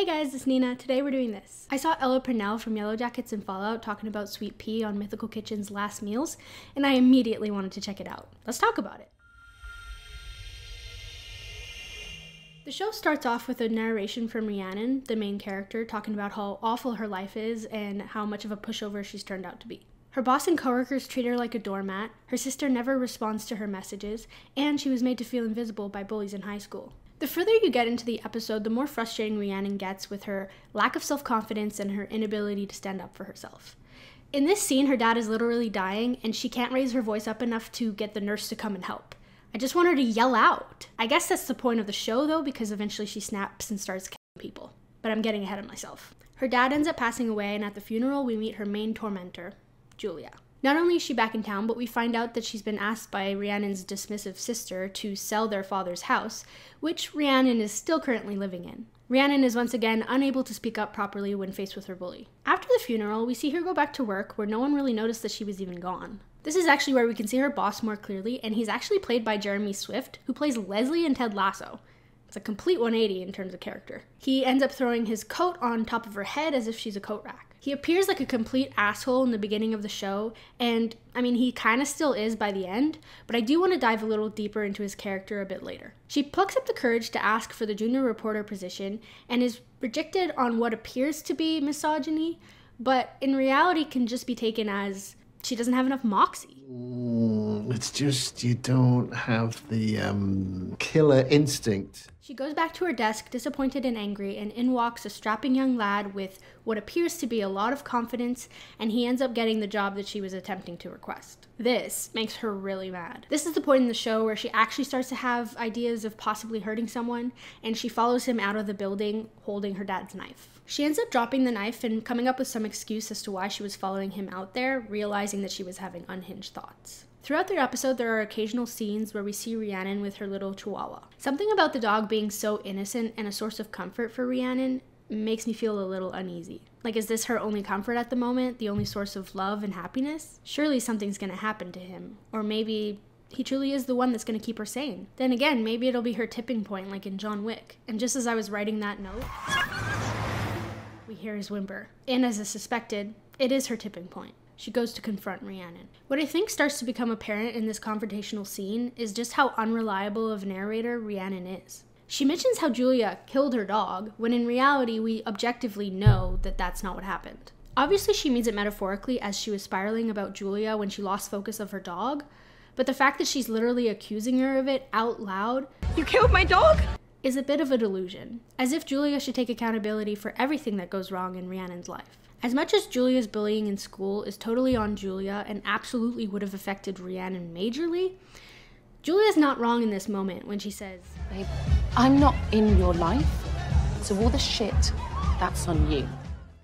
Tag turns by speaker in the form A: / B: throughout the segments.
A: Hey guys, it's Nina. Today we're doing this. I saw Ella Purnell from Yellowjackets and Fallout talking about Sweet Pea on Mythical Kitchen's Last Meals, and I immediately wanted to check it out. Let's talk about it. The show starts off with a narration from Rhiannon, the main character, talking about how awful her life is and how much of a pushover she's turned out to be. Her boss and coworkers treat her like a doormat, her sister never responds to her messages, and she was made to feel invisible by bullies in high school. The further you get into the episode, the more frustrating Rhiannon gets with her lack of self-confidence and her inability to stand up for herself. In this scene, her dad is literally dying, and she can't raise her voice up enough to get the nurse to come and help. I just want her to yell out. I guess that's the point of the show, though, because eventually she snaps and starts killing people. But I'm getting ahead of myself. Her dad ends up passing away, and at the funeral, we meet her main tormentor, Julia. Not only is she back in town, but we find out that she's been asked by Rhiannon's dismissive sister to sell their father's house, which Rhiannon is still currently living in. Rhiannon is once again unable to speak up properly when faced with her bully. After the funeral, we see her go back to work where no one really noticed that she was even gone. This is actually where we can see her boss more clearly, and he's actually played by Jeremy Swift, who plays Leslie in Ted Lasso. It's a complete 180 in terms of character. He ends up throwing his coat on top of her head as if she's a coat rack. He appears like a complete asshole in the beginning of the show, and he kind of still is by the end, but I do want to dive a little deeper into his character a bit later. She plucks up the courage to ask for the junior reporter position and is rejected on what appears to be misogyny, but in reality can just be taken as she doesn't have enough moxie.
B: It's just you don't have the killer instinct.
A: She goes back to her desk, disappointed and angry, and in walks a strapping young lad with what appears to be a lot of confidence, and he ends up getting the job that she was attempting to request. This makes her really mad. This is the point in the show where she actually starts to have ideas of possibly hurting someone, and she follows him out of the building holding her dad's knife. She ends up dropping the knife and coming up with some excuse as to why she was following him out there, realizing that she was having unhinged thoughts. Throughout the episode, there are occasional scenes where we see Rhiannon with her little chihuahua. Something about the dog being so innocent and a source of comfort for Rhiannon makes me feel a little uneasy. Like, is this her only comfort at the moment, the only source of love and happiness? Surely something's gonna happen to him. Or maybe he truly is the one that's gonna keep her sane. Then again, maybe it'll be her tipping point like in John Wick. And just as I was writing that note, we hear his whimper. And as I suspected, it is her tipping point. She goes to confront Rhiannon. What I think starts to become apparent in this confrontational scene is just how unreliable of a narrator Rhiannon is. She mentions how Julia killed her dog, when in reality we objectively know that that's not what happened. Obviously she means it metaphorically, as she was spiraling about Julia when she lost focus of her dog, but the fact that she's literally accusing her of it out loud,
C: "You killed my dog?"
A: is a bit of a delusion, as if Julia should take accountability for everything that goes wrong in Rhiannon's life. As much as Julia's bullying in school is totally on Julia and absolutely would have affected Rhiannon majorly, Julia's not wrong in this moment when she says,
C: "Babe, I'm not in your life, so all the shit, that's on you."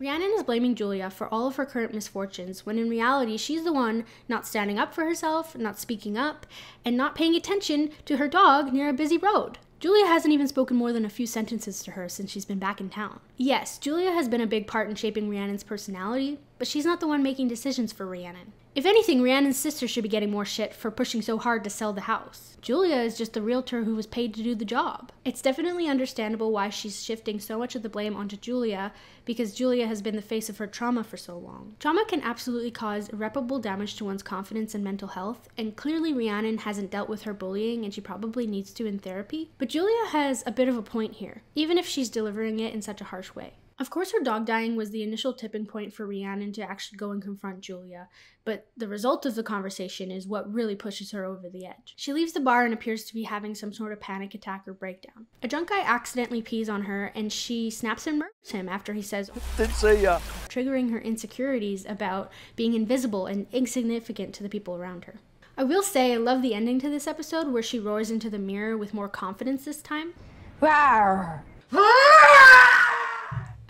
A: Rhiannon is blaming Julia for all of her current misfortunes, when in reality she's the one not standing up for herself, not speaking up, and not paying attention to her dog near a busy road. Julia hasn't even spoken more than a few sentences to her since she's been back in town. Yes, Julia has been a big part in shaping Rhiannon's personality, but she's not the one making decisions for Rhiannon. If anything, Rhiannon's sister should be getting more shit for pushing so hard to sell the house. Julia is just the realtor who was paid to do the job. It's definitely understandable why she's shifting so much of the blame onto Julia, because Julia has been the face of her trauma for so long. Trauma can absolutely cause irreparable damage to one's confidence and mental health, and clearly Rhiannon hasn't dealt with her bullying and she probably needs to in therapy. But Julia has a bit of a point here, even if she's delivering it in such a harsh way. Of course, her dog dying was the initial tipping point for Rhiannon to actually go and confront Julia, but the result of the conversation is what really pushes her over the edge. She leaves the bar and appears to be having some sort of panic attack or breakdown. A drunk guy accidentally pees on her, and she snaps and murders him after he says,
D: "Didn't say ya,"
A: triggering her insecurities about being invisible and insignificant to the people around her. I will say I love the ending to this episode where she roars into the mirror with more confidence this time.
C: Rawr.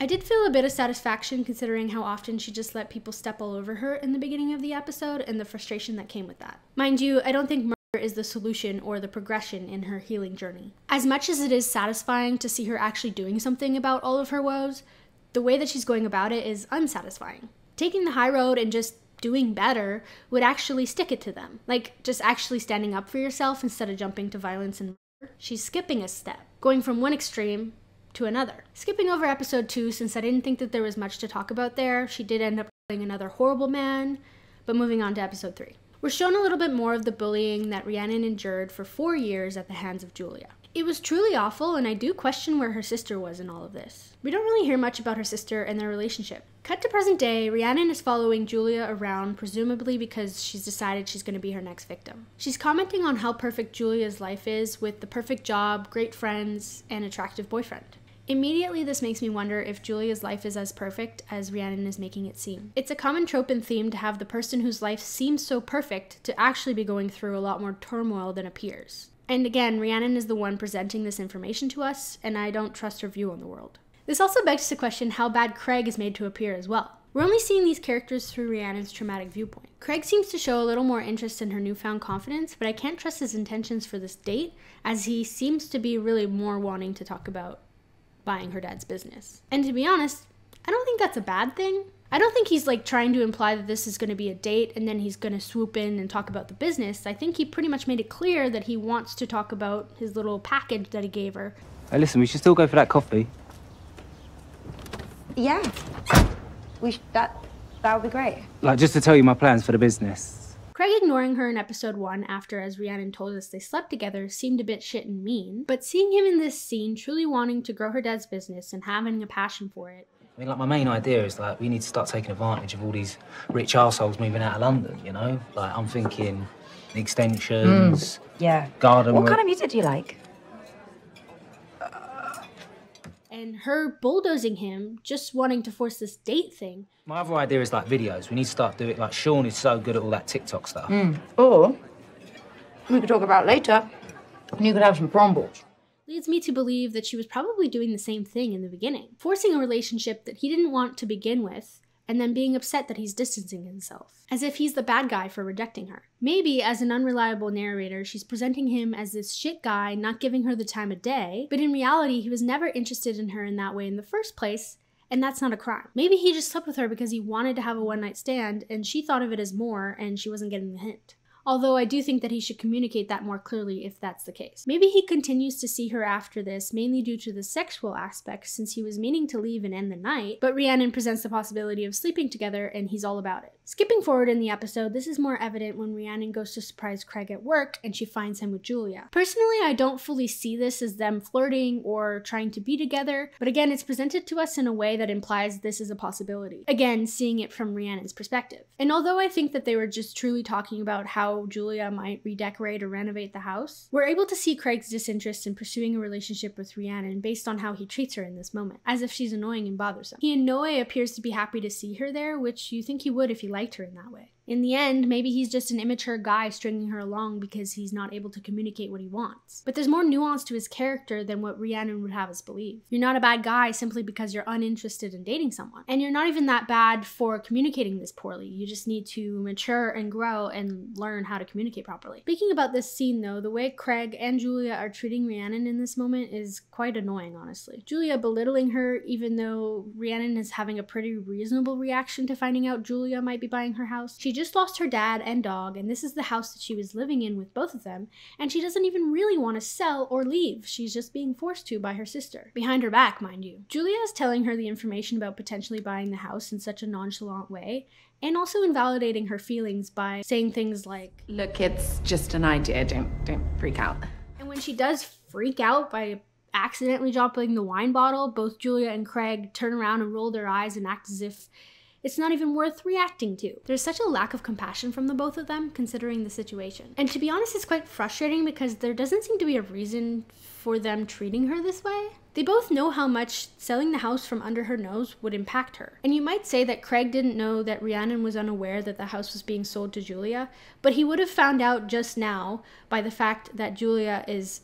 A: I did feel a bit of satisfaction considering how often she just let people step all over her in the beginning of the episode and the frustration that came with that. Mind you, I don't think murder is the solution or the progression in her healing journey. As much as it is satisfying to see her actually doing something about all of her woes, the way that she's going about it is unsatisfying. Taking the high road and just doing better would actually stick it to them. Like, just actually standing up for yourself instead of jumping to violence and murder. She's skipping a step, going from one extreme to another. Skipping over episode 2, since I didn't think that there was much to talk about there, she did end up killing another horrible man, but moving on to episode 3. We're shown a little bit more of the bullying that Rhiannon endured for 4 years at the hands of Julia. It was truly awful, and I do question where her sister was in all of this. We don't really hear much about her sister and their relationship. Cut to present day, Rhiannon is following Julia around, presumably because she's decided she's going to be her next victim. She's commenting on how perfect Julia's life is, with the perfect job, great friends, and attractive boyfriend. Immediately, this makes me wonder if Julia's life is as perfect as Rhiannon is making it seem. It's a common trope and theme to have the person whose life seems so perfect to actually be going through a lot more turmoil than appears. And again, Rhiannon is the one presenting this information to us, and I don't trust her view on the world. This also begs to question how bad Craig is made to appear as well. We're only seeing these characters through Rhiannon's traumatic viewpoint. Craig seems to show a little more interest in her newfound confidence, but I can't trust his intentions for this date, as he seems to be really more wanting to talk about buying her dad's business. And to be honest, I don't think that's a bad thing. I don't think he's like trying to imply that this is going to be a date and then he's going to swoop in and talk about the business. I think he pretty much made it clear that he wants to talk about his little package that he gave her.
D: Hey, listen, we should still go for that coffee.
E: Yeah. That would be great.
D: Like, just to tell you my plans for the business.
A: Craig ignoring her in episode 1 after, as Rhiannon told us they slept together, seemed a bit shit and mean, but seeing him in this scene truly wanting to grow her dad's business and having a passion for it.
D: I mean, like, my main idea is, like, we need to start taking advantage of all these rich arseholes moving out of London, you know? Like, I'm thinking extensions,
E: Yeah.
D: garden
E: What
D: work.
E: kind of music do you like?
A: And her bulldozing him, just wanting to force this date thing.
D: My other idea is, like, videos. We need to start doing it. Like, Sean is so good at all that TikTok stuff.
E: Or we could talk about it later. And you could have some crumbles.
A: Leads me to believe that she was probably doing the same thing in the beginning, forcing a relationship that he didn't want to begin with, and then being upset that he's distancing himself, as if he's the bad guy for rejecting her. Maybe, as an unreliable narrator, she's presenting him as this shit guy not giving her the time of day, but in reality, he was never interested in her in that way in the first place, and that's not a crime. Maybe he just slept with her because he wanted to have a one-night stand, and she thought of it as more, and she wasn't getting the hint. Although I do think that he should communicate that more clearly if that's the case. Maybe he continues to see her after this, mainly due to the sexual aspect, since he was meaning to leave and end the night, but Rhiannon presents the possibility of sleeping together and he's all about it. Skipping forward in the episode, this is more evident when Rhiannon goes to surprise Craig at work and she finds him with Julia. Personally, I don't fully see this as them flirting or trying to be together, but again, it's presented to us in a way that implies this is a possibility. Again, seeing it from Rhiannon's perspective. And although I think that they were just truly talking about how Julia might redecorate or renovate the house, we're able to see Craig's disinterest in pursuing a relationship with Rhiannon based on how he treats her in this moment, as if she's annoying and bothersome. He in no way appears to be happy to see her there, which you think he would if he liked her in that way. In the end, maybe he's just an immature guy stringing her along because he's not able to communicate what he wants. But there's more nuance to his character than what Rhiannon would have us believe. You're not a bad guy simply because you're uninterested in dating someone. And you're not even that bad for communicating this poorly. You just need to mature and grow and learn how to communicate properly. Speaking about this scene though, the way Craig and Julia are treating Rhiannon in this moment is quite annoying, honestly. Julia belittling her even though Rhiannon is having a pretty reasonable reaction to finding out Julia might be buying her house. She just lost her dad and dog, and this is the house that she was living in with both of them, and she doesn't even really want to sell or leave. She's just being forced to by her sister. Behind her back, mind you. Julia is telling her the information about potentially buying the house in such a nonchalant way, and also invalidating her feelings by saying things like,
C: Look, it's just an idea, don't freak out.
A: and when she does freak out by accidentally dropping the wine bottle, both Julia and Craig turn around and roll their eyes and act as if it's not even worth reacting to. There's such a lack of compassion from the both of them, considering the situation. And to be honest, it's quite frustrating because there doesn't seem to be a reason for them treating her this way. They both know how much selling the house from under her nose would impact her. And you might say that Craig didn't know that Rhiannon was unaware that the house was being sold to Julia, but he would have found out just now by the fact that Julia is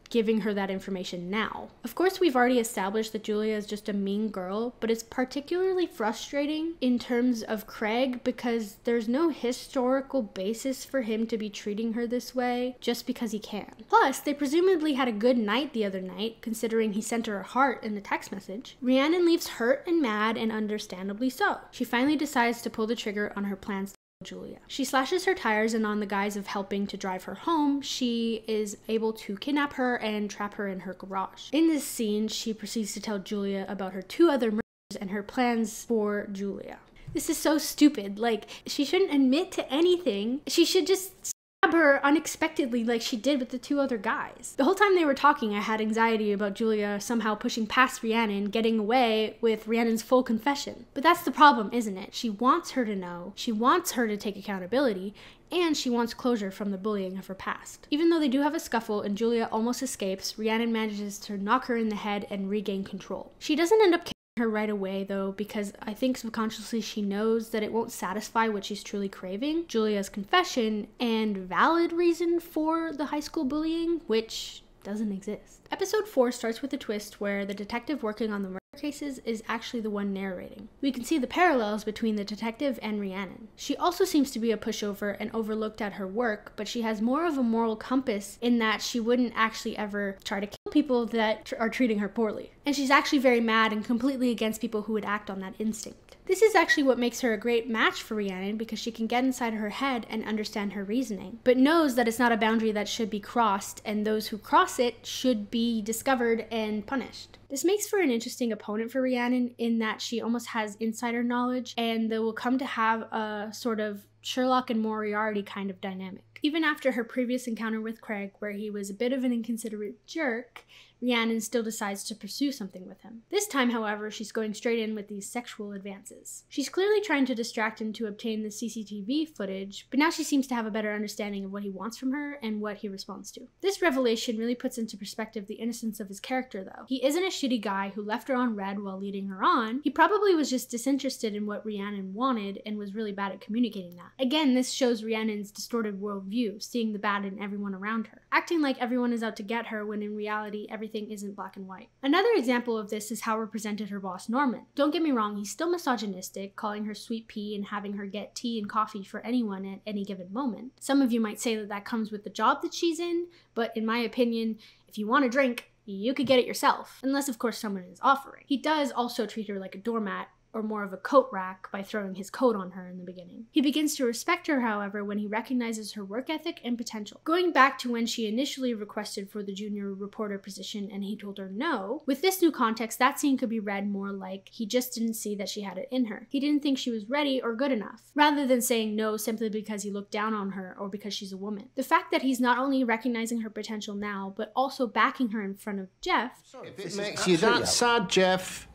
A: giving her that information now. Of course, we've already established that Julia is just a mean girl, but it's particularly frustrating in terms of Craig because there's no historical basis for him to be treating her this way just because he can. Plus, they presumably had a good night the other night, considering he sent her a heart in the text message. Rhiannon leaves hurt and mad, and understandably so. She finally decides to pull the trigger on her plans Julia. She slashes her tires, and on the guise of helping to drive her home, she is able to kidnap her and trap her in her garage. In this scene, she proceeds to tell Julia about her 2 other murders and her plans for Julia. This is so stupid. Like, she shouldn't admit to anything. She should just stab her unexpectedly like she did with the 2 other guys. The whole time they were talking, I had anxiety about Julia somehow pushing past Rhiannon, getting away with Rhiannon's full confession. But that's the problem, isn't it? She wants her to know, she wants her to take accountability, and she wants closure from the bullying of her past. Even though they do have a scuffle and Julia almost escapes, Rhiannon manages to knock her in the head and regain control. She doesn't end up killing her right away though, because I think subconsciously she knows that it won't satisfy what she's truly craving, Julia's confession and valid reason for the high school bullying, which doesn't exist. Episode 4 starts with a twist where the detective working on the murder cases is actually the one narrating. We can see the parallels between the detective and Rhiannon. She also seems to be a pushover and overlooked at her work, but she has more of a moral compass in that she wouldn't actually ever try to kill people that are treating her poorly. And she's actually very mad and completely against people who would act on that instinct. This is actually what makes her a great match for Rhiannon, because she can get inside her head and understand her reasoning, but knows that it's not a boundary that should be crossed, and those who cross it should be discovered and punished. This makes for an interesting opponent for Rhiannon in that she almost has insider knowledge, and they will come to have a sort of Sherlock and Moriarty kind of dynamic. Even after her previous encounter with Craig, where he was a bit of an inconsiderate jerk, Rhiannon still decides to pursue something with him. This time, however, she's going straight in with these sexual advances. She's clearly trying to distract him to obtain the CCTV footage, but now she seems to have a better understanding of what he wants from her and what he responds to. This revelation really puts into perspective the innocence of his character, though. He isn't a shitty guy who left her on red while leading her on. He probably was just disinterested in what Rhiannon wanted and was really bad at communicating that. Again, this shows Rhiannon's distorted worldview, seeing the bad in everyone around her, acting like everyone is out to get her when in reality everything isn't black and white. Another example of this is how represented her boss Norman. Don't get me wrong, he's still misogynistic, calling her sweet pea and having her get tea and coffee for anyone at any given moment. Some of you might say that that comes with the job that she's in, but in my opinion, if you want a drink, you could get it yourself, unless of course someone is offering. He does also treat her like a doormat, or more of a coat rack, by throwing his coat on her in the beginning. He begins to respect her, however, when he recognizes her work ethic and potential. Going back to when she initially requested for the junior reporter position and he told her no, with this new context, that scene could be read more like he just didn't see that she had it in her. He didn't think she was ready or good enough, rather than saying no simply because he looked down on her or because she's a woman. The fact that he's not only recognizing her potential now, but also backing her in front of Jeff,
B: if it makes you that sad, Jeff,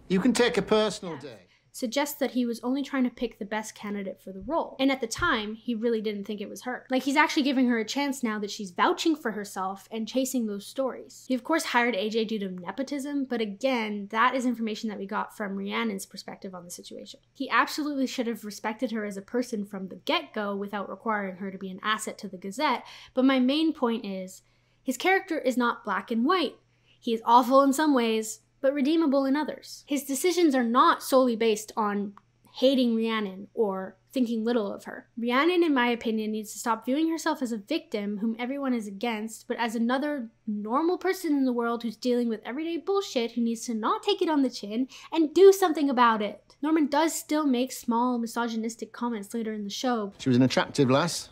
B: you can take a personal day,
A: suggests that he was only trying to pick the best candidate for the role. And at the time, he really didn't think it was her. Like, he's actually giving her a chance now that she's vouching for herself and chasing those stories. He of course hired AJ due to nepotism, but again, that is information that we got from Rhiannon's perspective on the situation. He absolutely should have respected her as a person from the get-go without requiring her to be an asset to the Gazette, but my main point is, his character is not black and white. He is awful in some ways, but redeemable in others. His decisions are not solely based on hating Rhiannon or thinking little of her. Rhiannon, in my opinion, needs to stop viewing herself as a victim whom everyone is against, but as another normal person in the world who's dealing with everyday bullshit who needs to not take it on the chin and do something about it. Norman does still make small misogynistic comments later in the show.
B: She was an attractive lass.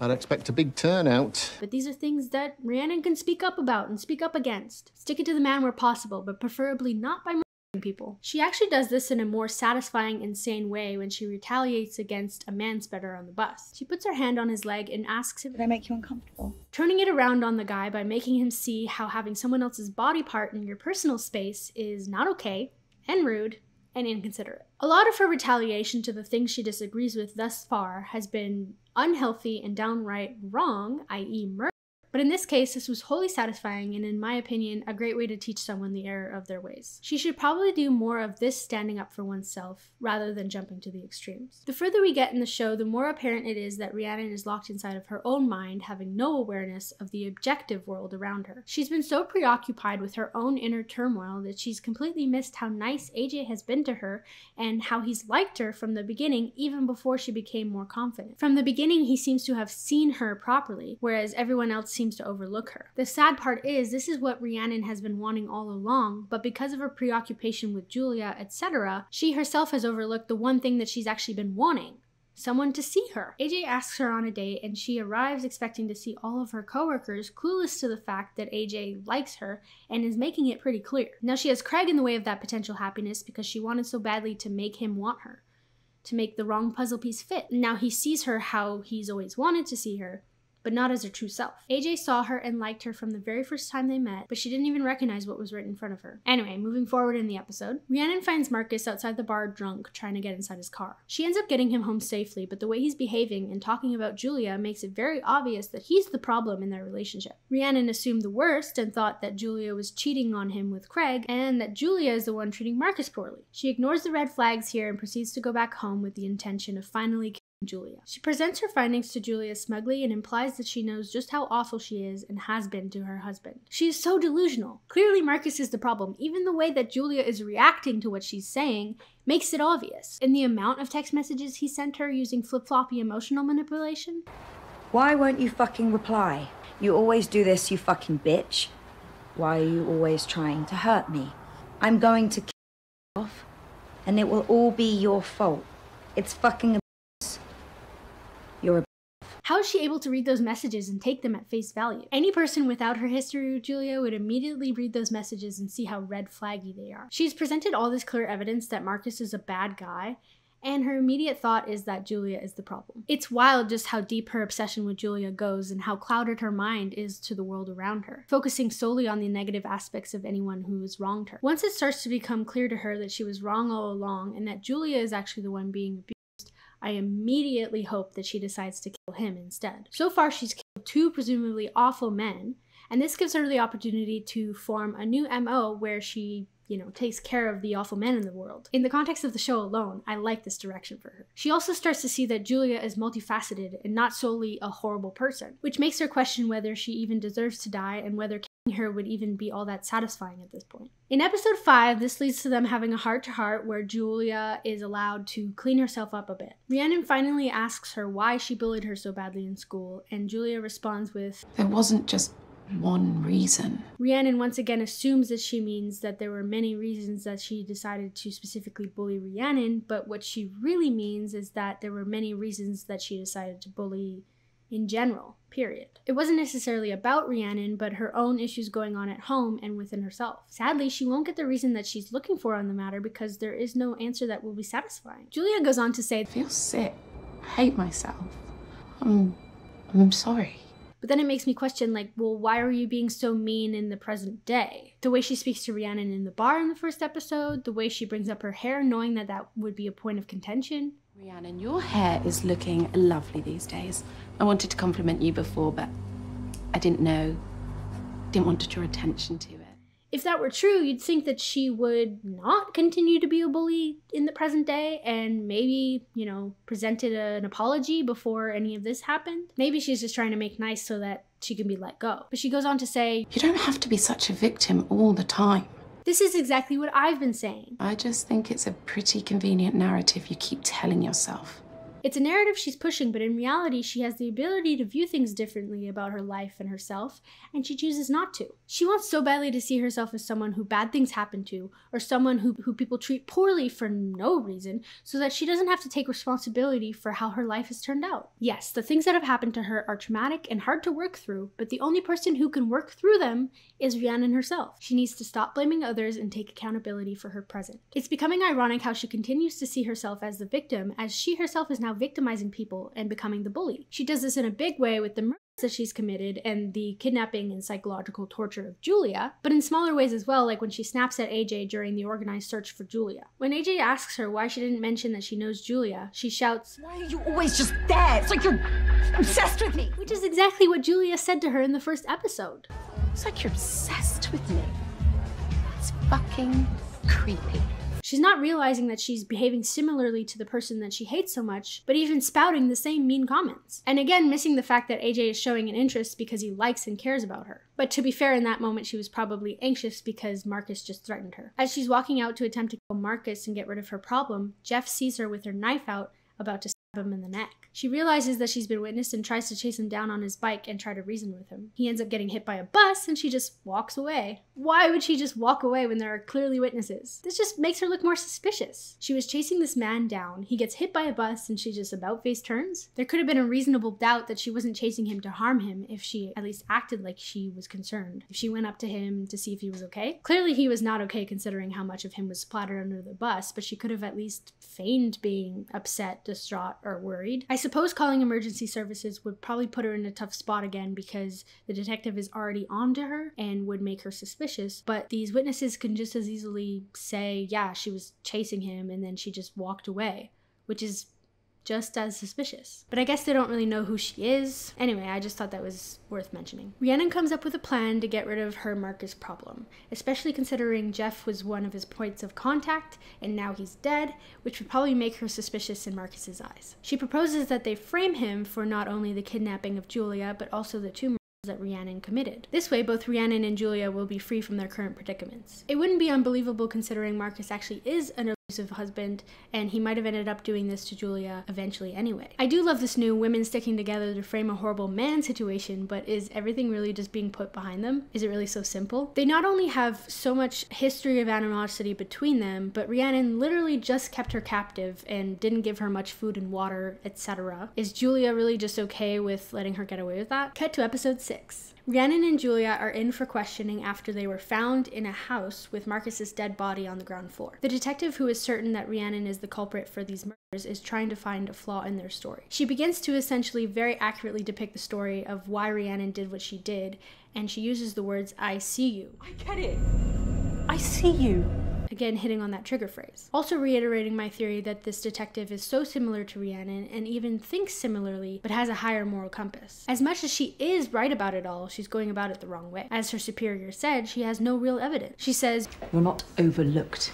B: I'd expect a big turnout.
A: But these are things that Rhiannon can speak up about and speak up against. Stick it to the man where possible, but preferably not by murdering people. She actually does this in a more satisfying, insane way when she retaliates against a man-spreader on the bus. She puts her hand on his leg and asks him,
E: Did I make you uncomfortable?
A: turning it around on the guy by making him see how having someone else's body part in your personal space is not okay, and rude, and inconsiderate. A lot of her retaliation to the things she disagrees with thus far has been unhealthy and downright wrong, i.e. murder. But in this case, this was wholly satisfying and, in my opinion, a great way to teach someone the error of their ways. She should probably do more of this standing up for oneself, rather than jumping to the extremes. The further we get in the show, the more apparent it is that Rhiannon is locked inside of her own mind, having no awareness of the objective world around her. She's been so preoccupied with her own inner turmoil that she's completely missed how nice AJ has been to her and how he's liked her from the beginning, even before she became more confident. From the beginning, he seems to have seen her properly, whereas everyone else seems to overlook her. The sad part is, this is what Rhiannon has been wanting all along, but because of her preoccupation with Julia, etc., she herself has overlooked the one thing that she's actually been wanting: someone to see her. AJ asks her on a date, and she arrives expecting to see all of her coworkers, clueless to the fact that AJ likes her and is making it pretty clear. Now she has Craig in the way of that potential happiness because she wanted so badly to make him want her, to make the wrong puzzle piece fit. Now he sees her how he's always wanted to see her, but not as her true self. AJ saw her and liked her from the very first time they met, but she didn't even recognize what was right in front of her. Anyway, moving forward in the episode, Rhiannon finds Marcus outside the bar drunk, trying to get inside his car. She ends up getting him home safely, but the way he's behaving and talking about Julia makes it very obvious that he's the problem in their relationship. Rhiannon assumed the worst and thought that Julia was cheating on him with Craig, and that Julia is the one treating Marcus poorly. She ignores the red flags here and proceeds to go back home with the intention of finally Julia. She presents her findings to Julia smugly and implies that she knows just how awful she is and has been to her husband. She is so delusional. Clearly Marcus is the problem. Even the way that Julia is reacting to what she's saying makes it obvious. In the amount of text messages he sent her using flip-floppy emotional manipulation.
F: Why won't you fucking reply? You always do this, you fucking bitch. Why are you always trying to hurt me? I'm going to kill you off, and it will all be your fault. It's fucking You're a
A: How is she able to read those messages and take them at face value? Any person without her history with Julia would immediately read those messages and see how red flaggy they are. She's presented all this clear evidence that Marcus is a bad guy, and her immediate thought is that Julia is the problem. It's wild just how deep her obsession with Julia goes and how clouded her mind is to the world around her, focusing solely on the negative aspects of anyone who has wronged her. Once it starts to become clear to her that she was wrong all along and that Julia is actually the one being abused, I immediately hope that she decides to kill him instead. So far, she's killed 2 presumably awful men, and this gives her the opportunity to form a new MO where she, takes care of the awful men in the world. In the context of the show alone, I like this direction for her. She also starts to see that Julia is multifaceted and not solely a horrible person, which makes her question whether she even deserves to die and whether killing her would even be all that satisfying at this point. In episode 5, this leads to them having a heart-to-heart where Julia is allowed to clean herself up a bit. Rhiannon finally asks her why she bullied her so badly in school, and Julia responds with,
C: There wasn't just one reason.
A: Rhiannon once again assumes that she means that there were many reasons that she decided to specifically bully Rhiannon, but what she really means is that there were many reasons that she decided to bully in general, period. It wasn't necessarily about Rhiannon, but her own issues going on at home and within herself. Sadly, she won't get the reason that she's looking for on the matter because there is no answer that will be satisfying. Julia goes on to say,
C: I feel sick. I hate myself. I'm sorry.
A: But then it makes me question, well, why are you being so mean in the present day? The way she speaks to Rhiannon in the bar in the first episode, the way she brings up her hair knowing that that would be a point of contention.
C: Rhiannon, your hair is looking lovely these days. I wanted to compliment you before, but I didn't want to draw attention to it.
A: If that were true, you'd think that she would not continue to be a bully in the present day and maybe, presented an apology before any of this happened. Maybe she's just trying to make nice so that she can be let go. But she goes on to say,
C: You don't have to be such a victim all the time.
A: This is exactly what I've been saying.
C: I just think it's a pretty convenient narrative you keep telling yourself.
A: It's a narrative she's pushing, but in reality, she has the ability to view things differently about her life and herself, and she chooses not to. She wants so badly to see herself as someone who bad things happen to, or someone who people treat poorly for no reason, so that she doesn't have to take responsibility for how her life has turned out. Yes, the things that have happened to her are traumatic and hard to work through, but the only person who can work through them is Rhiannon herself. She needs to stop blaming others and take accountability for her present. It's becoming ironic how she continues to see herself as the victim, as she herself is now victimizing people and becoming the bully. She does this in a big way with the murders that she's committed and the kidnapping and psychological torture of Julia, but in smaller ways as well, like when she snaps at AJ during the organized search for Julia. When AJ asks her why she didn't mention that she knows Julia, she shouts,
F: Why are you always just there? It's like you're obsessed with me.
A: Which is exactly what Julia said to her in the first episode.
C: It's like you're obsessed with me. It's fucking creepy.
A: She's not realizing that she's behaving similarly to the person that she hates so much, but even spouting the same mean comments. And again, missing the fact that AJ is showing an interest because he likes and cares about her. But to be fair, in that moment, she was probably anxious because Marcus just threatened her. As she's walking out to attempt to kill Marcus and get rid of her problem, Jeff sees her with her knife out, about to him in the neck. She realizes that she's been witnessed and tries to chase him down on his bike and try to reason with him. He ends up getting hit by a bus and she just walks away. Why would she just walk away when there are clearly witnesses? This just makes her look more suspicious. She was chasing this man down, he gets hit by a bus and she just about-face turns? There could have been a reasonable doubt that she wasn't chasing him to harm him if she at least acted like she was concerned. If she went up to him to see if he was okay. Clearly he was not okay considering how much of him was splattered under the bus, but she could have at least feigned being upset, distraught, or worried. I suppose calling emergency services would probably put her in a tough spot again because the detective is already on to her and would make her suspicious, but these witnesses can just as easily say, yeah, she was chasing him and then she just walked away, which is just as suspicious. But I guess they don't really know who she is. Anyway, I just thought that was worth mentioning. Rhiannon comes up with a plan to get rid of her Marcus problem, especially considering Jeff was one of his points of contact and now he's dead, which would probably make her suspicious in Marcus's eyes. She proposes that they frame him for not only the kidnapping of Julia, but also the two murders that Rhiannon committed. This way, both Rhiannon and Julia will be free from their current predicaments. It wouldn't be unbelievable considering Marcus actually is an abusive husband, and he might have ended up doing this to Julia eventually anyway. I do love this new women sticking together to frame a horrible man situation, but is everything really just being put behind them? Is it really so simple? They not only have so much history of animosity between them, but Rhiannon literally just kept her captive and didn't give her much food and water, etc. Is Julia really just okay with letting her get away with that? Cut to episode 6. Rhiannon and Julia are in for questioning after they were found in a house with Marcus's dead body on the ground floor. The detective, who is certain that Rhiannon is the culprit for these murders, is trying to find a flaw in their story. She begins to essentially very accurately depict the story of why Rhiannon did what she did, and she uses the words, "I see you."
C: I get it. I see you.
A: Again, hitting on that trigger phrase. Also reiterating my theory that this detective is so similar to Rhiannon and even thinks similarly, but has a higher moral compass. As much as she is right about it all, she's going about it the wrong way. As her superior said, she has no real evidence. She says,
C: "You're not overlooked.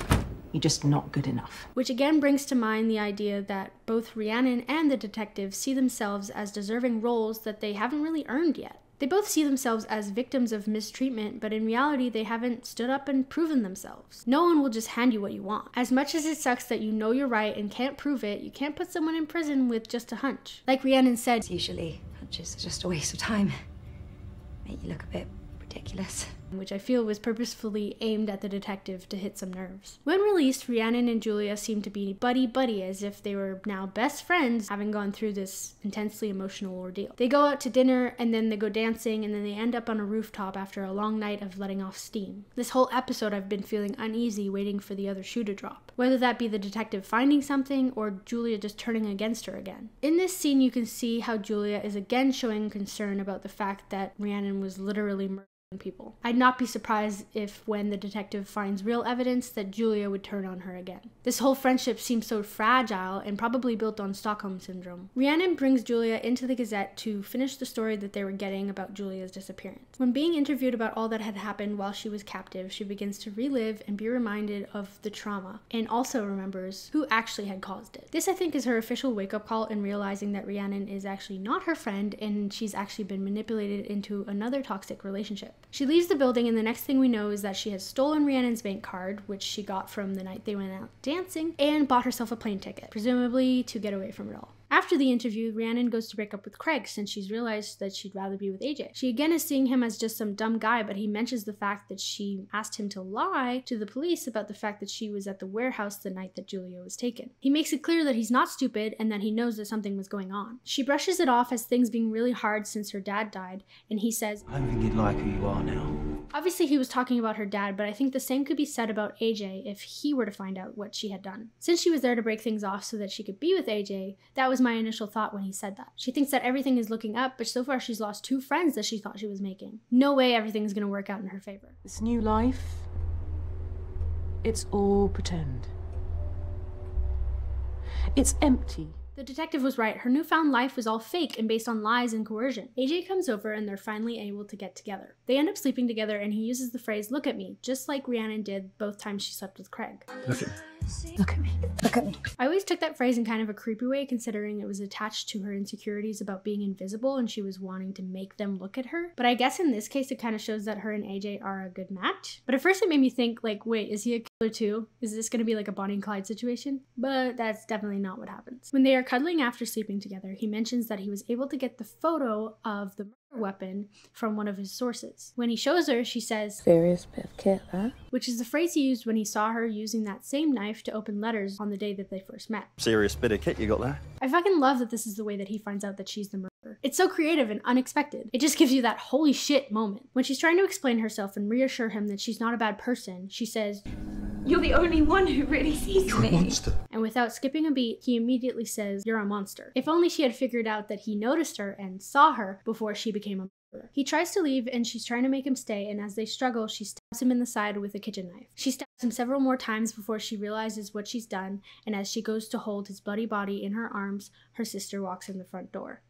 C: You're just not good enough."
A: Which again brings to mind the idea that both Rhiannon and the detective see themselves as deserving roles that they haven't really earned yet. They both see themselves as victims of mistreatment, but in reality, they haven't stood up and proven themselves. No one will just hand you what you want. As much as it sucks that you know you're right and can't prove it, you can't put someone in prison with just a hunch. Like Rhiannon said,
F: Usually, hunches are just a waste of time. Make you look a bit ridiculous.
A: Which I feel was purposefully aimed at the detective to hit some nerves. When released, Rhiannon and Julia seem to be buddy-buddy, as if they were now best friends, having gone through this intensely emotional ordeal. They go out to dinner, and then they go dancing, and then they end up on a rooftop after a long night of letting off steam. This whole episode I've been feeling uneasy waiting for the other shoe to drop. Whether that be the detective finding something, or Julia just turning against her again. In this scene, you can see how Julia is again showing concern about the fact that Rhiannon was literally murdered people. I'd not be surprised if when the detective finds real evidence that Julia would turn on her again. This whole friendship seems so fragile and probably built on Stockholm Syndrome. Rhiannon brings Julia into the Gazette to finish the story that they were getting about Julia's disappearance. When being interviewed about all that had happened while she was captive, she begins to relive and be reminded of the trauma, and also remembers who actually had caused it. This, I think, is her official wake-up call in realizing that Rhiannon is actually not her friend and she's actually been manipulated into another toxic relationship. She leaves the building, and the next thing we know is that she has stolen Rhiannon's bank card, which she got from the night they went out dancing, and bought herself a plane ticket, presumably to get away from it all. After the interview, Rhiannon goes to break up with Craig since she's realized that she'd rather be with AJ. She again is seeing him as just some dumb guy, but he mentions the fact that she asked him to lie to the police about the fact that she was at the warehouse the night that Julia was taken. He makes it clear that he's not stupid and that he knows that something was going on. She brushes it off as things being really hard since her dad died, and he says,
D: "I don't think you'd like who you are now."
A: Obviously he was talking about her dad, but I think the same could be said about AJ if he were to find out what she had done. Since she was there to break things off so that she could be with AJ, that was my initial thought when he said that. She thinks that everything is looking up, but so far she's lost 2 friends that she thought she was making. No way everything's gonna work out in her favor.
C: This new life, it's all pretend. It's empty.
A: The detective was right. Her newfound life was all fake and based on lies and coercion. AJ comes over and they're finally able to get together. They end up sleeping together and he uses the phrase, "look at me," just like Rhiannon did both times she slept with Craig.
B: Look at me.
F: Look at me. Look at me.
A: I always took that phrase in kind of a creepy way, considering it was attached to her insecurities about being invisible and she was wanting to make them look at her. But I guess in this case, it kind of shows that her and AJ are a good match. But at first it made me think, like, wait, is he a killer too? Is this going to be like a Bonnie and Clyde situation? But that's definitely not what happens. When they are cuddling after sleeping together, he mentions that he was able to get the photo of the weapon from one of his sources. When he shows her, she says,
C: Serious bit of kit, that.
A: which is the phrase he used when he saw her using that same knife to open letters on the day that they first met.
G: Serious bit of kit you got there.
A: I fucking love that this is the way that he finds out that she's the murderer. It's so creative and unexpected. It just gives you that holy shit moment. When she's trying to explain herself and reassure him that she's not a bad person, she says,
E: You're the only one who really sees me.
B: Monster.
A: and without skipping a beat, he immediately says, you're a monster. If only she had figured out that he noticed her and saw her before she became a murderer. He tries to leave and she's trying to make him stay, and as they struggle, she stabs him in the side with a kitchen knife. She stabs him several more times before she realizes what she's done, and as she goes to hold his bloody body in her arms, her sister walks in the front door.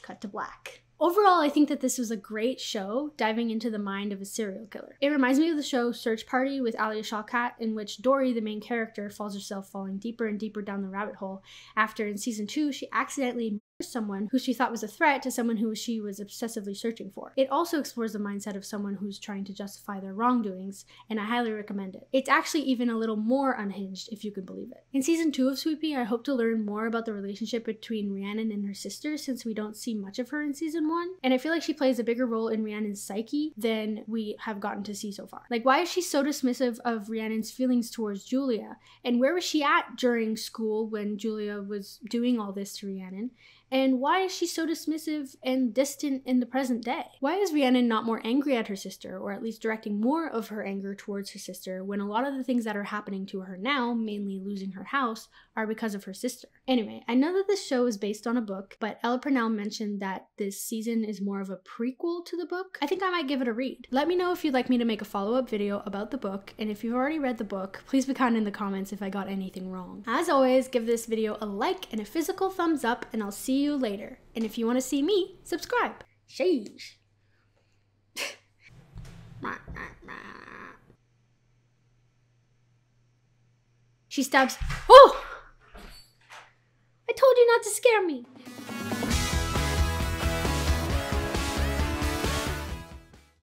A: Cut to black. Overall, I think that this was a great show diving into the mind of a serial killer. It reminds me of the show Search Party with Alia Shawkat, in which Dory, the main character, falls herself falling deeper and deeper down the rabbit hole after in season 2 she accidentally murders someone who she thought was a threat to someone who she was obsessively searching for. It also explores the mindset of someone who's trying to justify their wrongdoings, and I highly recommend it. It's actually even a little more unhinged, if you can believe it. In season 2 of Sweet Pea, I hope to learn more about the relationship between Rhiannon and her sister, since we don't see much of her in season 1, and I feel like she plays a bigger role in Rhiannon's psyche than we have gotten to see so far. Like, why is she so dismissive of Rhiannon's feelings towards Julia? And where was she at during school when Julia was doing all this to Rhiannon? And why is she so dismissive and distant in the present day? Why is Rhiannon not more angry at her sister, or at least directing more of her anger towards her sister, when a lot of the things that are happening to her now, mainly losing her house, are because of her sister? Anyway, I know that this show is based on a book, but Ella Purnell mentioned that this season is more of a prequel to the book. I think I might give it a read. Let me know if you'd like me to make a follow-up video about the book, and if you've already read the book, please be kind in the comments if I got anything wrong. As always, give this video a like and a physical thumbs up, and I'll see you later. And if you want to see me, subscribe. Sheesh. She stabs. Oh! I told you not to scare me.